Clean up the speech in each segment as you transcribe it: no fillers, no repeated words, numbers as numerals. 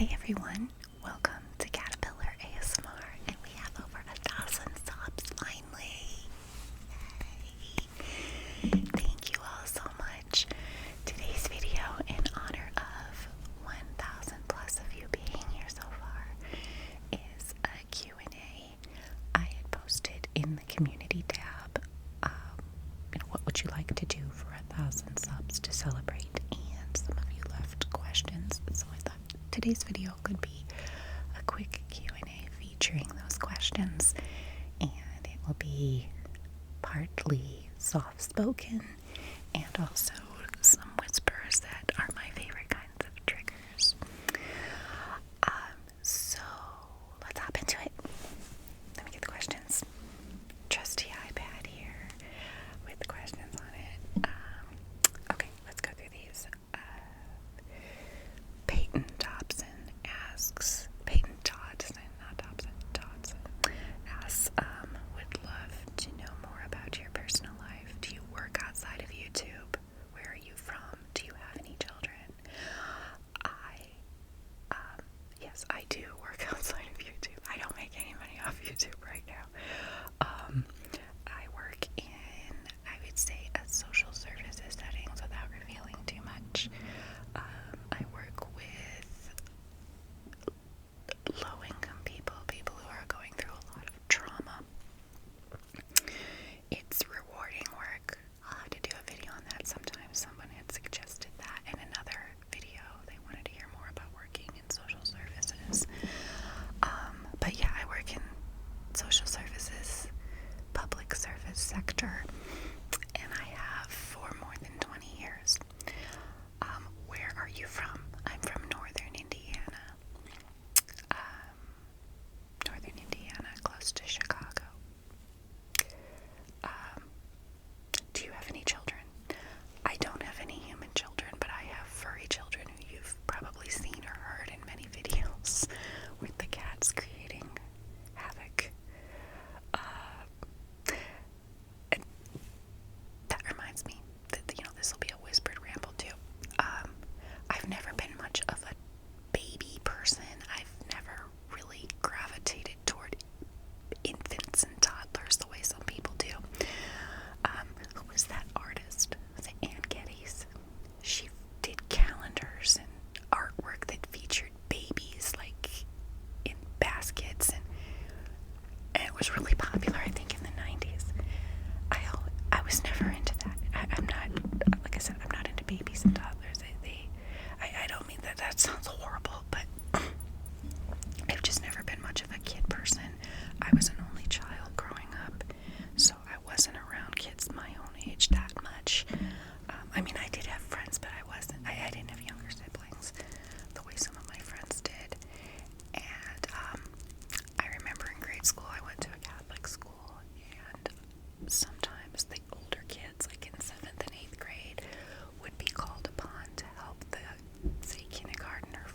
Hey everyone, welcome to Caterpillar ASMR, and we have over 1,000 subs finally. Yay. Thank you all so much. Today's video, in honor of 1,000 plus of you being here so far, is a Q&A I had posted in the community tab. What would you like to do for 1,000 subs to celebrate? And some of you left questions, so I thought today's video could be a quick Q&A featuring those questions, and it will be partly soft-spoken and also some whispers that are my favorite kinds of triggers. So let's hop into it. Let me get the questions. Trusty iPad here with the questions on it. Okay, let's go through these. Peyton Dodson, not Dobson, Dodson, asks, would love to know more about your personal life. Do you work outside of YouTube? Where are you from? Do you have any children? Yes, I do work outside of YouTube. I don't make any money off YouTube right now. I work in, I would say, a social services setting without revealing too much. I work with low-income people who are going through a lot of trauma. It's rewarding work. I'll have to do a video on that sometime. Someone had suggested that in another video. They wanted to hear more about working in social services. But yeah, I work in social services, public service sector, and I have for more than 20 years. Where are you from? I'm from Northern Indiana. Northern Indiana, close to Chicago. Do you have any children? I don't have any human children, but I have furry children who you've probably seen or heard in many videos with the cats creating havoc. And that reminds me that, this will be a whispered ramble too. I've never been much of a baby person. I've never really gravitated toward infants and toddlers the way some people do. Who was that artist? Was it Ann Geddes? She did calendars and artwork that featured babies like in baskets, and it was really popular, I think, in the 90s. I was never into that. I'm not, like I said, I'm not into babies and toddlers. I don't mean that sounds horrible, but I've just never been much of a kid person. I was an only child growing up, so I wasn't around kids my own age that much. I did have friends, but I didn't have younger siblings the way some of my friends did. And I remember in grade school, I went to a Catholic school, and sometimes the older kids, like in 7th and 8th grade, would be called upon to help the, say, kindergarten or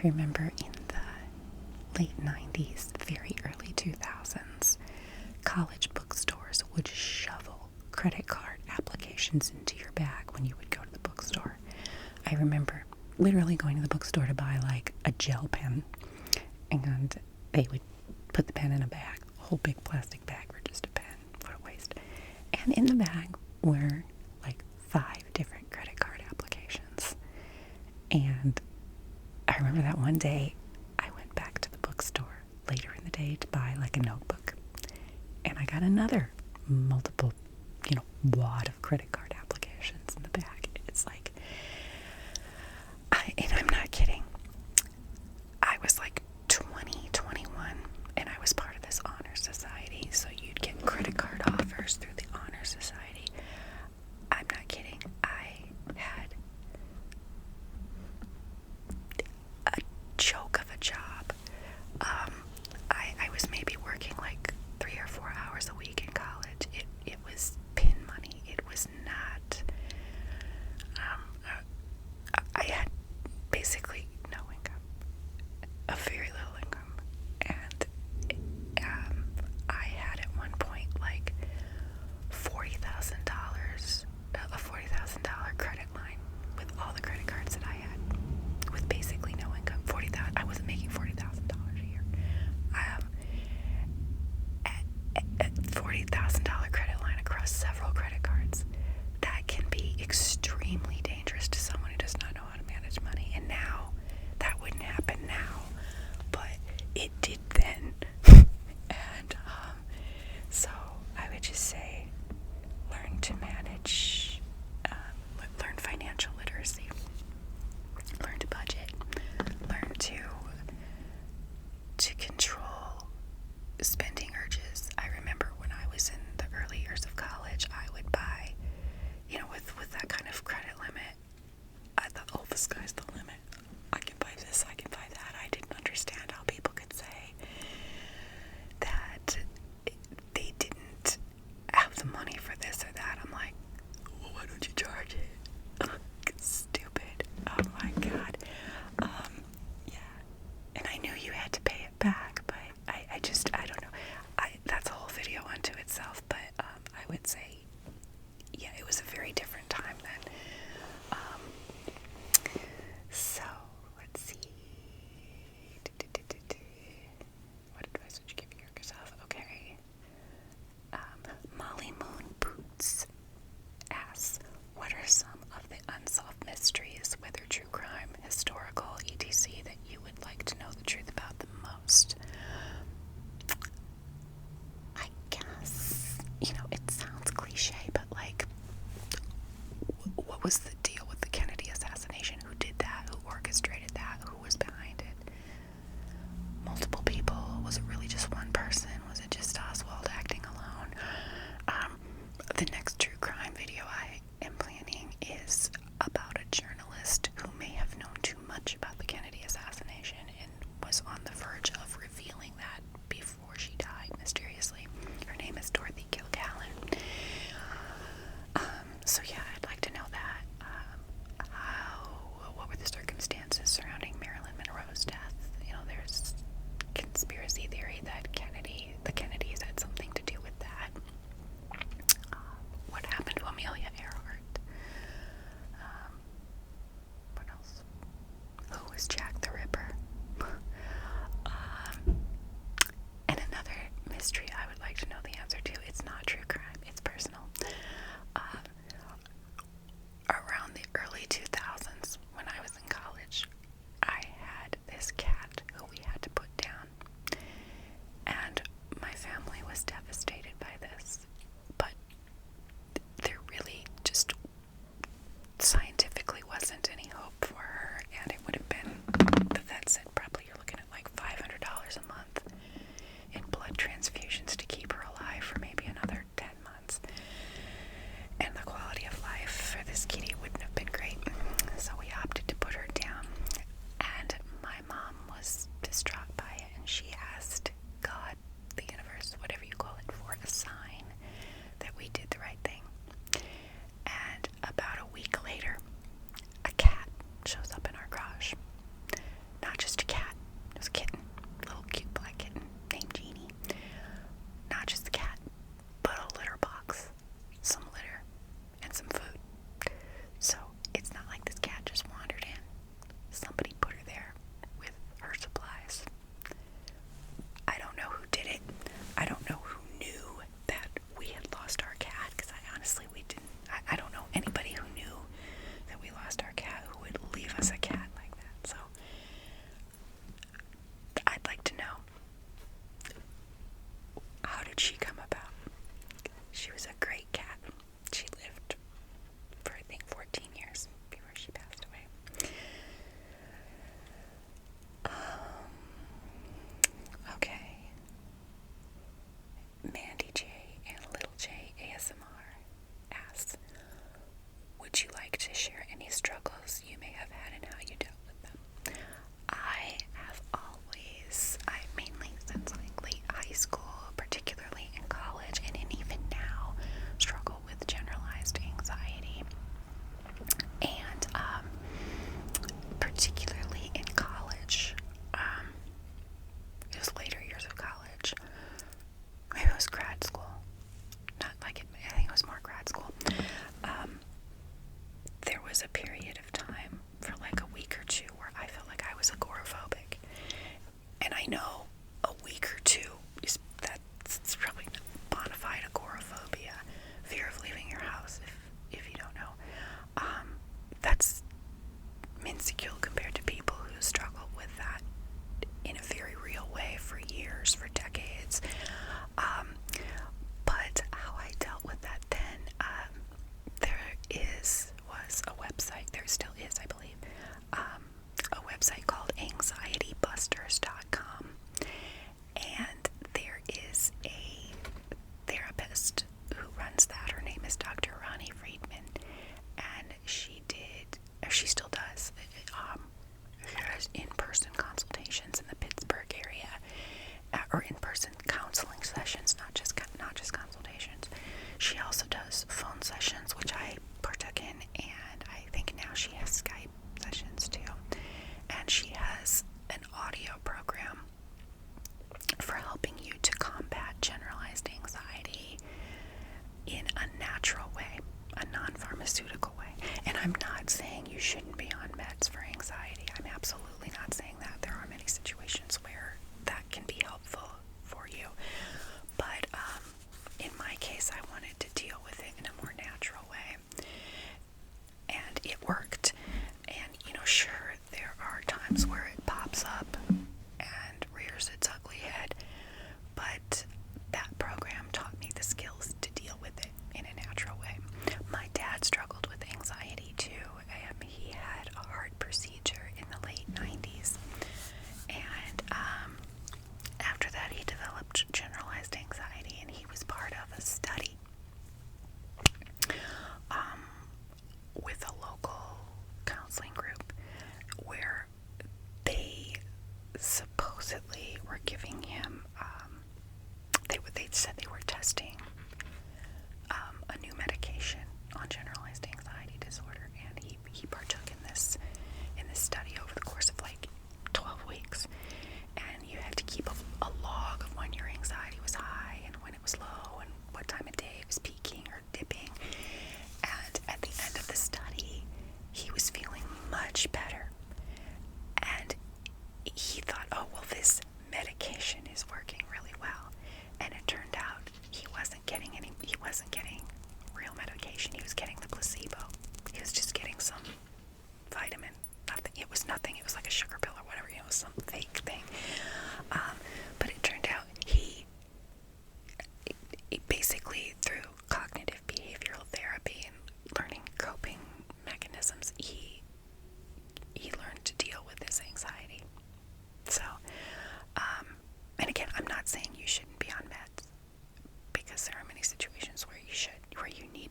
remember in the late 90s, very early 2000s, college bookstores would shovel credit card applications into your bag when you would go to the bookstore. I remember literally going to the bookstore to buy like a gel pen, and they would put the pen in a bag, a whole big plastic bag for just a pen. What a waste. And in the bag were like 5 different credit card applications. And I remember that one day I went back to the bookstore later in the day to buy like a notebook. And I got another multiple, wad of credit card applications in the bag. It's like, and I'm not kidding. I was like 20, 21, and I was part of this honor society. So you'd get credit card offers through the honor society. I'm not kidding. I had a joke of a job. I was maybe working like 3 or 4 hours a week in college. It was pin money. It was not. I had basically no income, a very little income, and I had at one point like $40,000, a $40,000 credit line with all the credit cards that I had, with basically no income. I wasn't making $40,000 a year. $40,000 credit line across several credit cards. That can be extremely dangerous to someone who does not know how to manage money. And now, that wouldn't happen now, but it did then. And so I would just say, learn to manage, learn financial literacy, learn to budget, learn to control spending urges. I remember when I was in the early years of college, I would buy, with that kind of credit limit, I thought, oh, the sky's the limit. I can buy this, I can buy that. I didn't understand how people could say that they didn't have the money for this or that. I'm like, well, why don't you charge it? Stupid. Oh my God. Yeah. And I knew you had to pay it back, but I don't know. That's a whole video unto itself, but I would say, yeah, it was a very different time then. So, let's see. What advice would you give your younger self? Okay. Molly Moon Boots asks, what are some of the unsolved mysteries, whether true crime, historical, etc., that you would like to know the truth about the most? I guess, it sounds cliche, but like, what was the deal with the Kennedy assassination? Who did that? Who orchestrated that? Who was behind it? Multiple people? Was it really just one person? Was it just Oswald acting alone? The next true crime video I am planning is about a journalist who may have known too much about the Kennedy assassination and was on the verge of revealing that before she died mysteriously. Her name is Dorothy Kilgallen. So yeah, I'd like to know that. What were the circumstances surrounding Marilyn Monroe's death? There's conspiracy theory that the Kennedys had something to do with that. What happened to Amelia Earhart? What else? Who was Jack the Ripper? And another mystery I would like to know the answer to. It's not true crime, it's personal. Around the early 2000s, when I was in college, I had this cat who we had to put down. And my family was devastated by this. But there really just scientifically wasn't any hope for her. And it would have been, the vet said, probably you're looking at like $500 a month in blood transfusions to keep her alive for maybe another 10 months.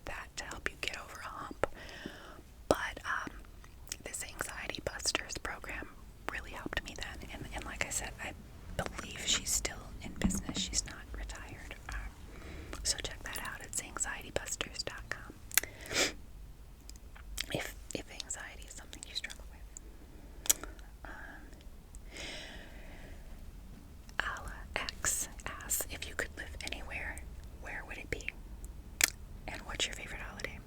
that to help you get over a hump. But this Anxiety Busters program really helped me then. And like I said, I believe she's still in business. She's not retired. So check that out. It's anxietybusters.com. If anxiety is something you struggle with. Ala X asks, if you could live anywhere, where would it be? And what's your favorite holiday?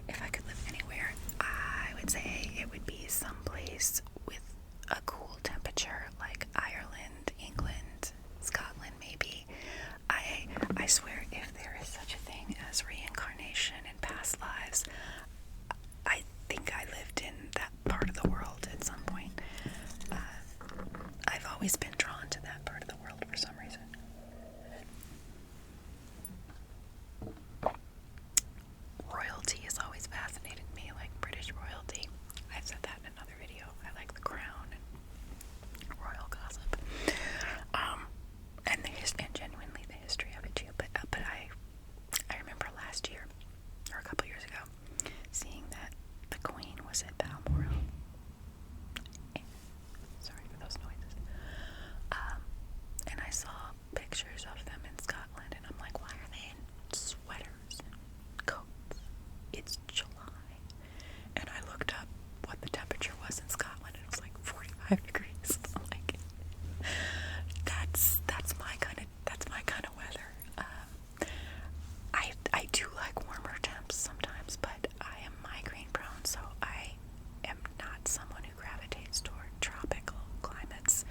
If I could live anywhere, I would say it would be someplace with a cool temperature, like Ireland, England, Scotland maybe. I swear, if there is such a thing as reincarnation in past lives, I think I lived in that part of the world at some point. I've always been drawn to that part of the world for some reason. Royalty has always fascinated me, like British royalty. I've said that in another video. I like the crown and royal gossip. And genuinely the history of it too. But I remember last year, or a couple years ago, seeing that the Queen was at Balmoral. Sorry for those noises. And I saw pictures of them in Scotland, and I'm like, why are they in sweaters and coats? It's July. And I looked up what the temperature was in Scotland, and it was like 45 degrees. I'm like, that's my kind of weather. I do like warmer temps sometimes, but I am migraine prone, so I am not someone who gravitates toward tropical climates.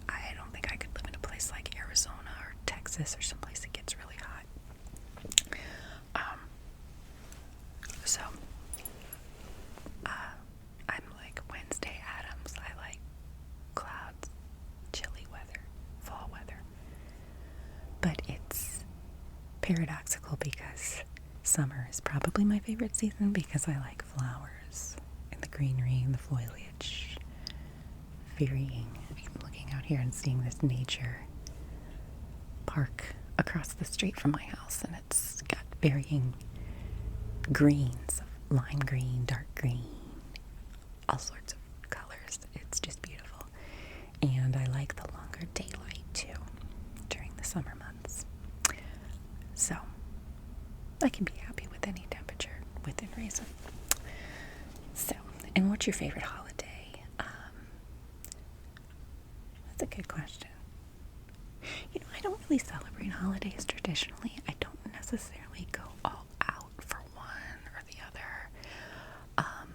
I don't think I could live in a place like Arizona or Texas or someplace that gets really hot. I'm like Wednesday Addams. I like clouds, chilly weather, fall weather. But it's paradoxical because summer is probably my favorite season because I like flowers and the greenery and the foliage. Looking out here and seeing this nature park across the street from my house, and it's got varying greens, lime green, dark green, all sorts of colors. It's just beautiful. And I like the longer daylight too during the summer months. So I can be happy with any temperature within reason. So, and what's your favorite holiday? That's a good question. You know, I don't really celebrate holidays traditionally. I don't necessarily go all out for one or the other. I'm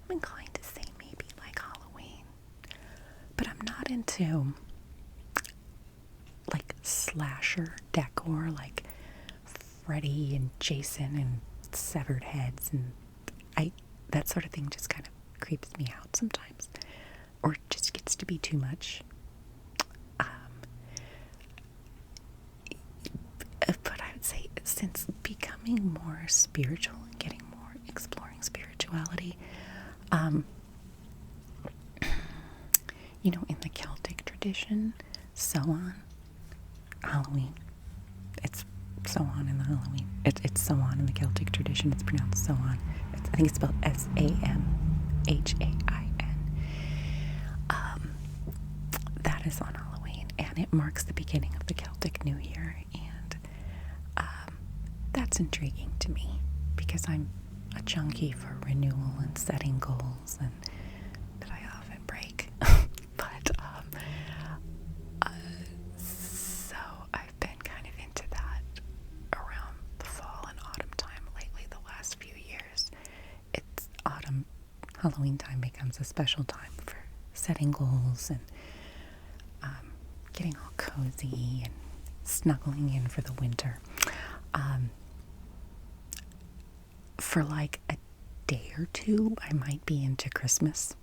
inclined to say maybe like Halloween, but I'm not into like slasher decor, like Freddy and Jason and severed heads, and that sort of thing just kind of creeps me out sometimes, or it just gets to be too much. But I would say since becoming more spiritual and getting more exploring spirituality, you know, in the Celtic tradition, Halloween, it's Samhain in the Halloween. It's Samhain in the Celtic tradition. It's pronounced Samhain. I think it's spelled Samhain. That is on Halloween, and it marks the beginning of the Celtic New Year, and that's intriguing to me because I'm a junkie for renewal and setting goals, and that I often break. But so I've been kind of into that around the fall and autumn time lately. The last few years, it's autumn. Halloween time becomes a special time for setting goals and getting all cozy and snuggling in for the winter. For like a day or two, I might be into Christmas.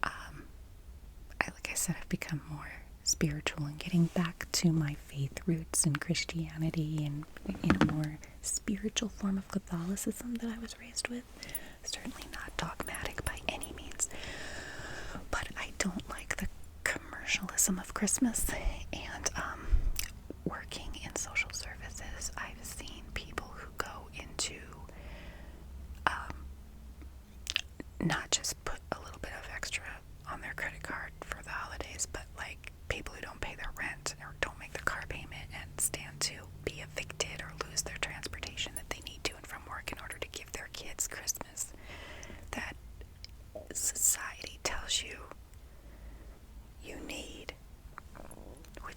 Like I said, I've become more spiritual and getting back to my faith roots in Christianity and in a more spiritual form of Catholicism that I was raised with. Certainly not dogmatic by any means, but I don't like the commercialism of Christmas, and working in social services, I've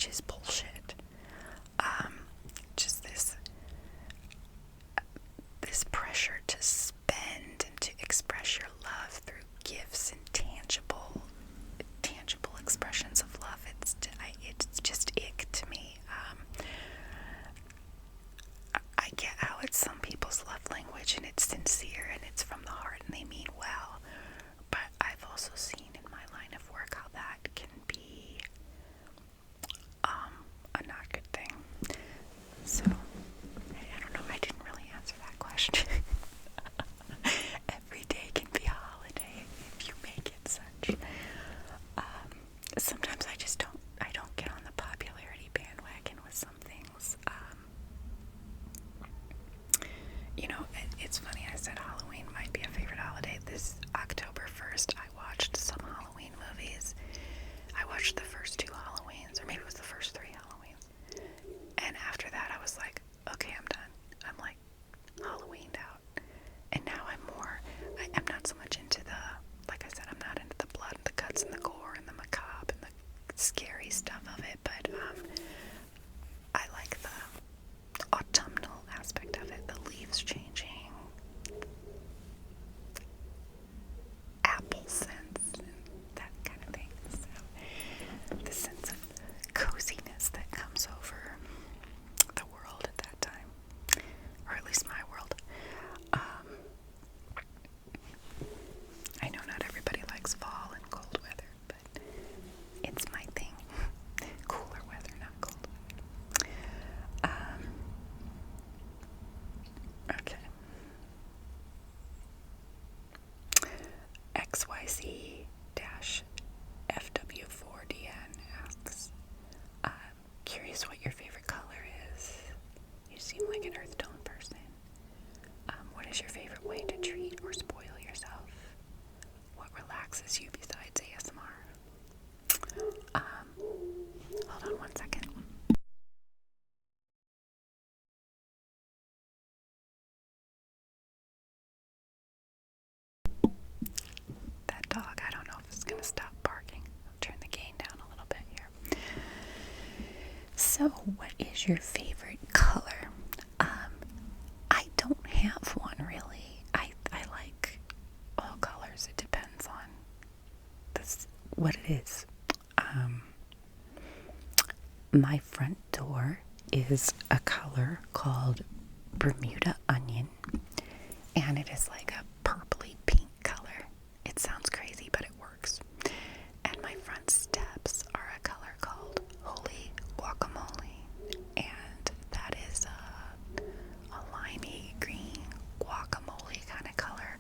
which is bullshit. Just this pressure to spend and to express your love through gifts and tangible expressions of love. It's just ick to me. I get how it's some people's love language and it's sincere and it's from the heart and they mean well, but I've also seen in my line of work how that can be a not good thing. So I don't know, I didn't really answer that question. Every day can be a holiday if you make it such. Sometimes I don't get on the popularity bandwagon with some things. It's funny, I said Halloween might be a favorite holiday. This October 1st, I watched some Halloween movies. I watched the first 2 Halloweens, or maybe it was the first 3 Halloweens. And after that, I was like, okay, I'm done. I'm like Halloweened out. And now I'm not so much into like I said, I'm not into the blood and the guts and the gore and the macabre and the scary stuff of it, but I like the autumnal aspect of it, the leaves changing, apple scents, and that kind of thing. So the sense of coziness that comes over the world at that time, or at least my world. I know not everybody likes fall and cold weather, but it's my thing. Cooler weather, not cold weather. Okay. XYZ-FW4DN asks, curious what your favorite color is. You seem like an earth tone person. What is your favorite way to treat or spoil yourself? What relaxes you besides ASMR? Hold on one second. That dog, I don't know if it's gonna stop barking. I'll turn the gain down a little bit here. So, what is your favorite color? I don't have one really. I like all colors. It depends on what it is. My front door is a color called Bermuda Onion, and it is like a purpley pink color. It sounds crazy, but it works. And my front steps are a color called Holy Guacamole, and that is a limey green guacamole kind of color.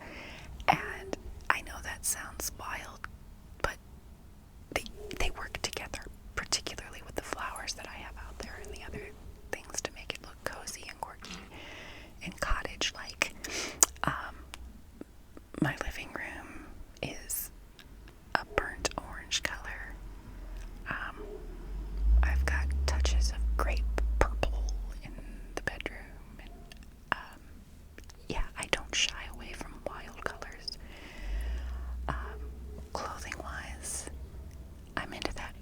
And I know that sounds wild, but they work together, particularly with the flowers that I have out there and the other things to make it look cozy and quirky and cottage-like. My living room is a burnt orange color. I've got touches of grape purple in the bedroom, and yeah, I don't shy away from wild colors. Clothing-wise, I'm into that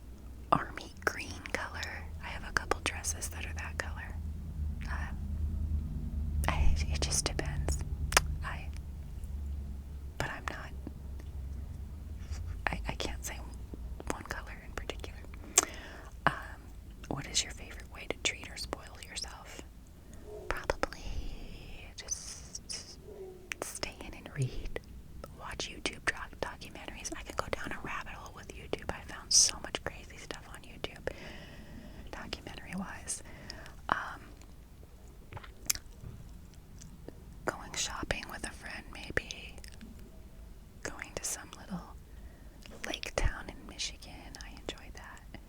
army green color. I have a couple dresses that are that color. It just depends. But I'm not. I can't say one color in particular. What is your favorite way to treat or spoil yourself? Probably just stay in and read. Watch YouTube documentaries. I can go down a rabbit hole with YouTube. I found so much crazy stuff on YouTube, documentary-wise. Going shopping with a friend, maybe. Going to some little lake town in Michigan. I enjoy that.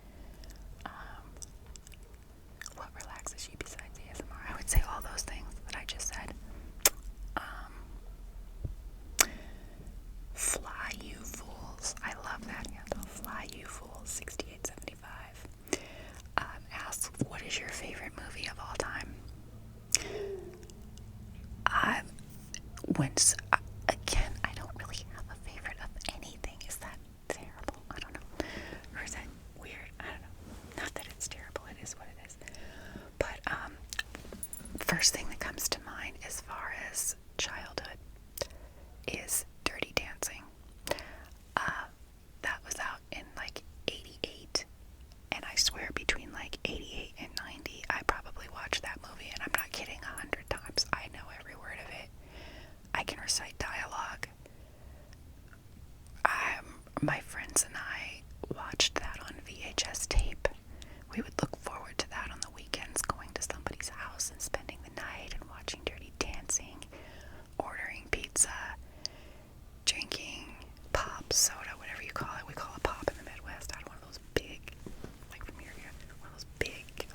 first thing that comes to mind as far as childhood is Dirty Dancing. That was out in like 88, and I swear between like 88 and 90, I probably watched that movie, and I'm not kidding, 100 times. I know every word of it. I can recite dialogue. My friends and I watched that on VHS tape. We would look forward to that on the weekends, going to somebody's house and spending the night and watching Dirty Dancing, ordering pizza, drinking pop, soda, whatever you call it. We call it pop in the Midwest. Out of one of those big, like from here, one of those big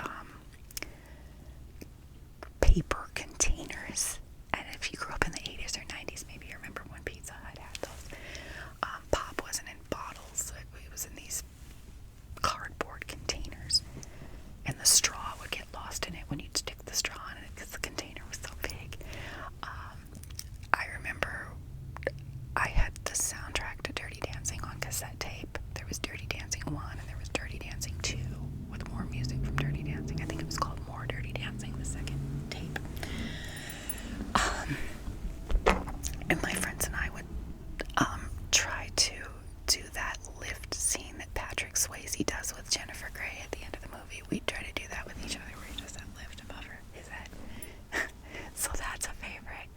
paper containers. And if you grew up in the 80s or 90s, maybe you remember when Pizza Hut had those. Pop wasn't in bottles. It was in these cardboard containers. And the straw would get lost in it when you'd stick the straw in it because the container was so big. I remember I had the soundtrack to Dirty Dancing on cassette tape. There was Dirty Dancing 1 and there was Dirty Dancing 2 with more music from Dirty Dancing. I think it was called More Dirty Dancing, the second tape. And my friends and I would try to do that lift scene that Patrick Swayze does with Jennifer Grey at the end of the movie. We'd try to do that with each other where he does that lift above his head. So that's a favorite.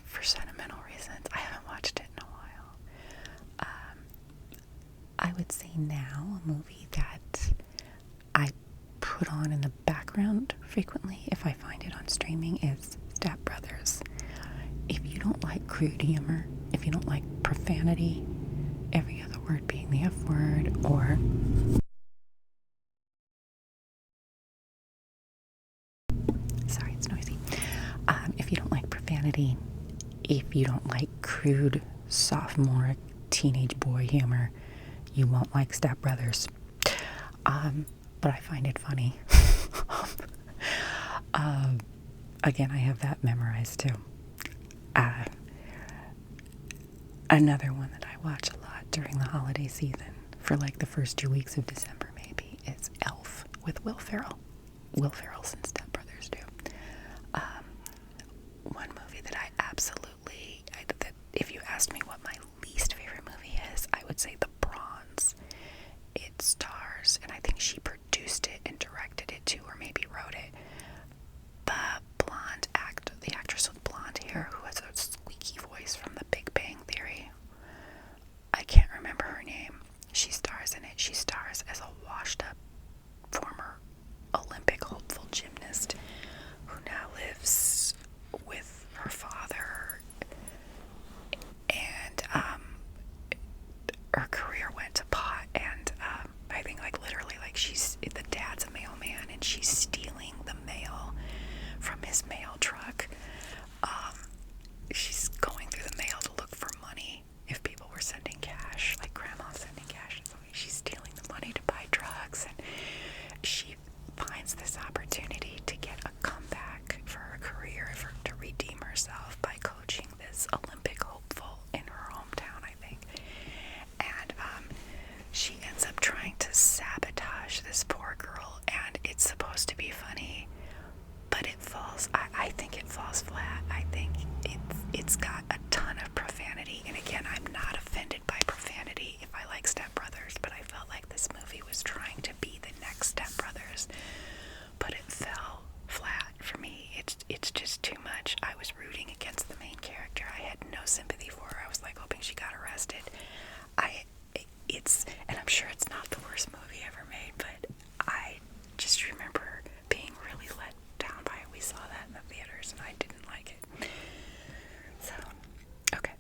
For sentimental reasons, I haven't watched it in a while. I would say now a movie that I put on in the background frequently if I find it on streaming is Step Brothers. If you don't like crude humor, if you don't like profanity, every other word being the F word, or sorry, it's noisy. If you don't like profanity, if you don't like crude sophomore teenage boy humor, you won't like Step Brothers. But I find it funny. Again, I have that memorized too. Another one that I watch a lot during the holiday season, for like the first 2 weeks of December maybe, is Elf with Will Ferrell. Will Ferrell's in Step Brothers too. One movie that I absolutely, that if you asked me what my least favorite movie is, I would say The Bronze. It stars, and I think she produced it and directed it too, or maybe wrote it, the actress with blonde hair who has a squeaky voice from The Big Bang Theory. I can't remember her name. She stars in it. She stars as a washed up former Olympic hopeful gymnast who now lives with her father, and her career went to pot, and I think like literally like the dad's a mailman and she's stealing the mail from his mail truck. She's going through the mail to look for money if people were sending cash, like grandma sending cash. So she's stealing the money to buy drugs, and she finds this opportunity to get a comeback for her career, to redeem herself by coaching this Olympic hopeful in her hometown, I think. And she ends up trying to sabotage this poor girl, and it's supposed to be funny, but it falls, I think it falls flat. I think it's got a ton of profanity, and again, I'm not offended by profanity if I like Step Brothers, but I felt like this movie was trying to be the next Step Brothers, but it fell flat for me. It's just too much. I was rooting against the main character. I had no sympathy for her. I was like hoping she got arrested. And I'm sure it's not the worst movie ever made, but I just remember being really let down by it. We saw that in the theaters, and I didn't like it. So, okay.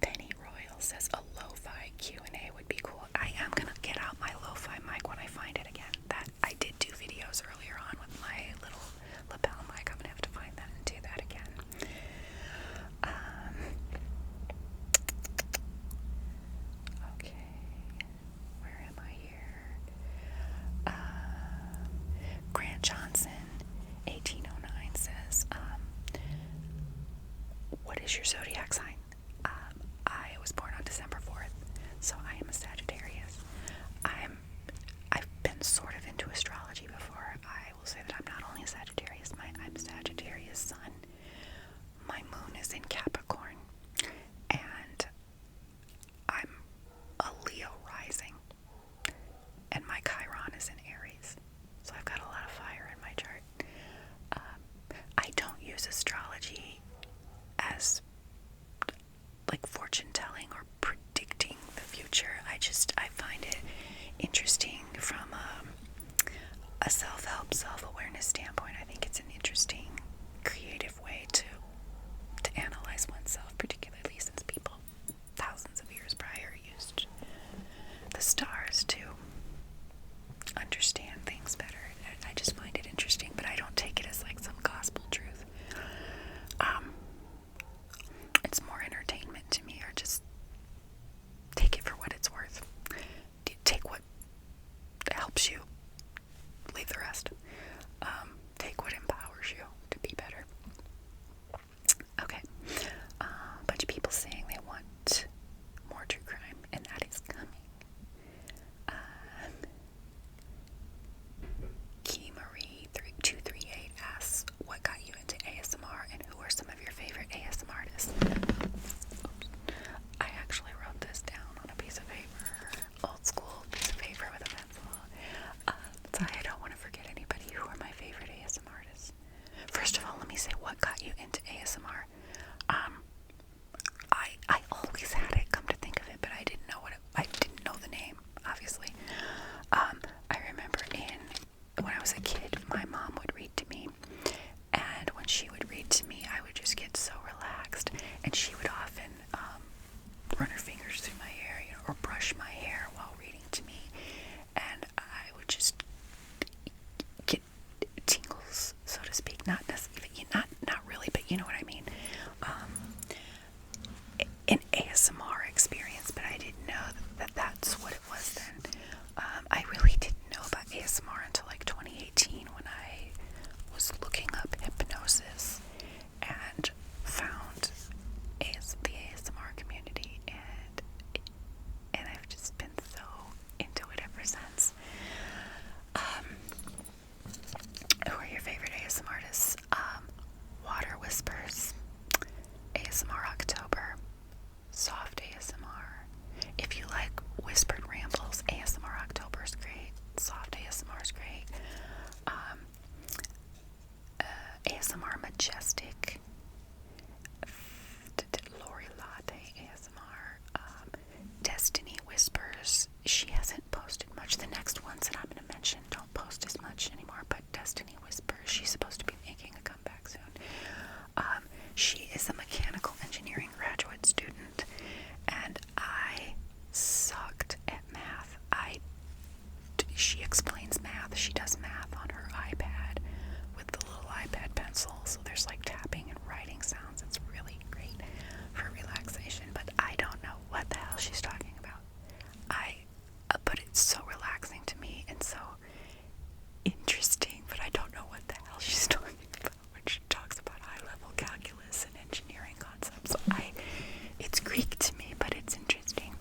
Penny Royal says a lo-fi Q&A would be cool. I am gonna get out my lo-fi mic when I find it again. That I did do videos earlier on with my little lapel mic. I'm gonna have to find that and do that again. Okay, where am I here? Grant Johnson, 1809 says, what is your zodiac sign? I was born on December 4th, so I am a Sagittarius. I've been sort of into astrology before. I will say that I'm not only a a self-help, self-awareness standpoint, I think it's an interesting, creative way to analyze oneself, particularly since people thousands of years prior used the stars to understand things better. I just find it interesting, but I don't take it as like some gospel truth. It's more entertainment to me, or just take it for what it's worth. Take what helps you, leave the rest. Take what empowers you to be better. Okay. A bunch of people saying they want more true crime, and that is coming. Key Marie 238 asks, what got you into ASMR, and who are some of your favorite ASMR artists? Oops. I actually wrote this down on a piece of paper, old school piece of paper with a pencil. So I don't want to forget anybody. Who are my favorite ASMR artists? First of all, let me say, what got you into ASMR? I always had it, come to think of it, but I didn't know I didn't know the name, obviously. I remember when I was a kid, my mom would read to me, and when she would read to me, I would just get so relaxed, and she would often run her fingers through my hair, or brush my hair while reading to me, and I would just get tingles, so to speak. Not really, but you know what I mean. An ASMR experience, but I didn't know that that's what it was then. I really didn't know about ASMR until like 2018, when I was looking up hypnosis and found the ASMR community, and I've just been so into it ever since. Who are your favorite ASMR artists? Water Whispers, ASMR October, Soft ASMR. If you like whispered rambles, ASMR October is great. Soft ASMR is great. ASMR Majestic, Lori Latte ASMR, Destiny Whispers. She hasn't posted much. The next ones that I'm going to mention don't post as much anymore, but Destiny Whispers, she's supposed to be making a comeback soon. She is a mechanical engineering graduate student, and I sucked at math. She explains math. She does math on her iPad with the little iPad pencil, so there's like tapping and writing sounds. It's really great for relaxation, but I don't know what the hell she's talking about. But it's so relaxing to me and so interesting, but I don't know what the hell she's talking about when she talks about high-level calculus and engineering concepts. It's Greek to me, but it's interesting.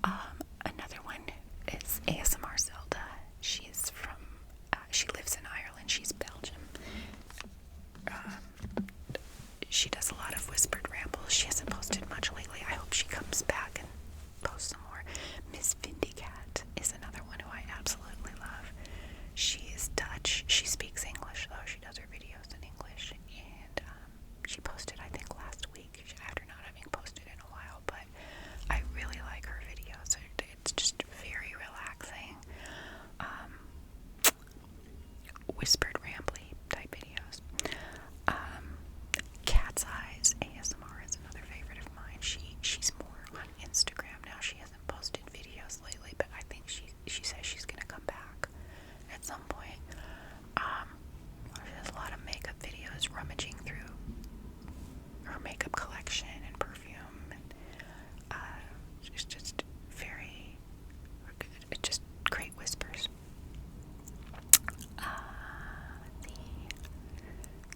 Another one is ASMR Zelda. She's from, she lives in Ireland. She's Belgium. She does a lot of whispered rambles. She hasn't posted much lately. I hope she comes back and posts some more. Miss Vindicat is another one who I absolutely love. She is Dutch. She speaks English, though. She does her videos in English. And she posted, I think, last week, after not having posted in a while. But I really like her videos. It's just very relaxing. Whispered rambly type videos. Cat's Eyes ASMR is another favorite of mine. She's more on Instagram now. She hasn't posted videos lately, but I think she says she's gonna come back at some point. She does a lot of makeup videos, rummaging through her makeup collection and perfume, and it's just very good. It's just great whispers.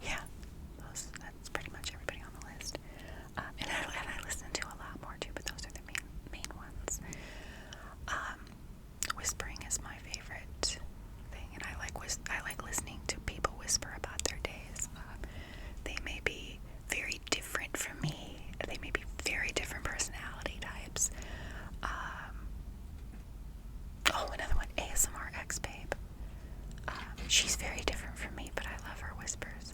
Yeah, that's pretty much everybody on the list. And I listen to a lot more too, but those are the main ones. Whispering is my favorite thing, and I like listening to people whisper about their days. They may be very different from me. They may be very different personality types. Another one, ASMR X Babe. She's very different from me, but I love her whispers.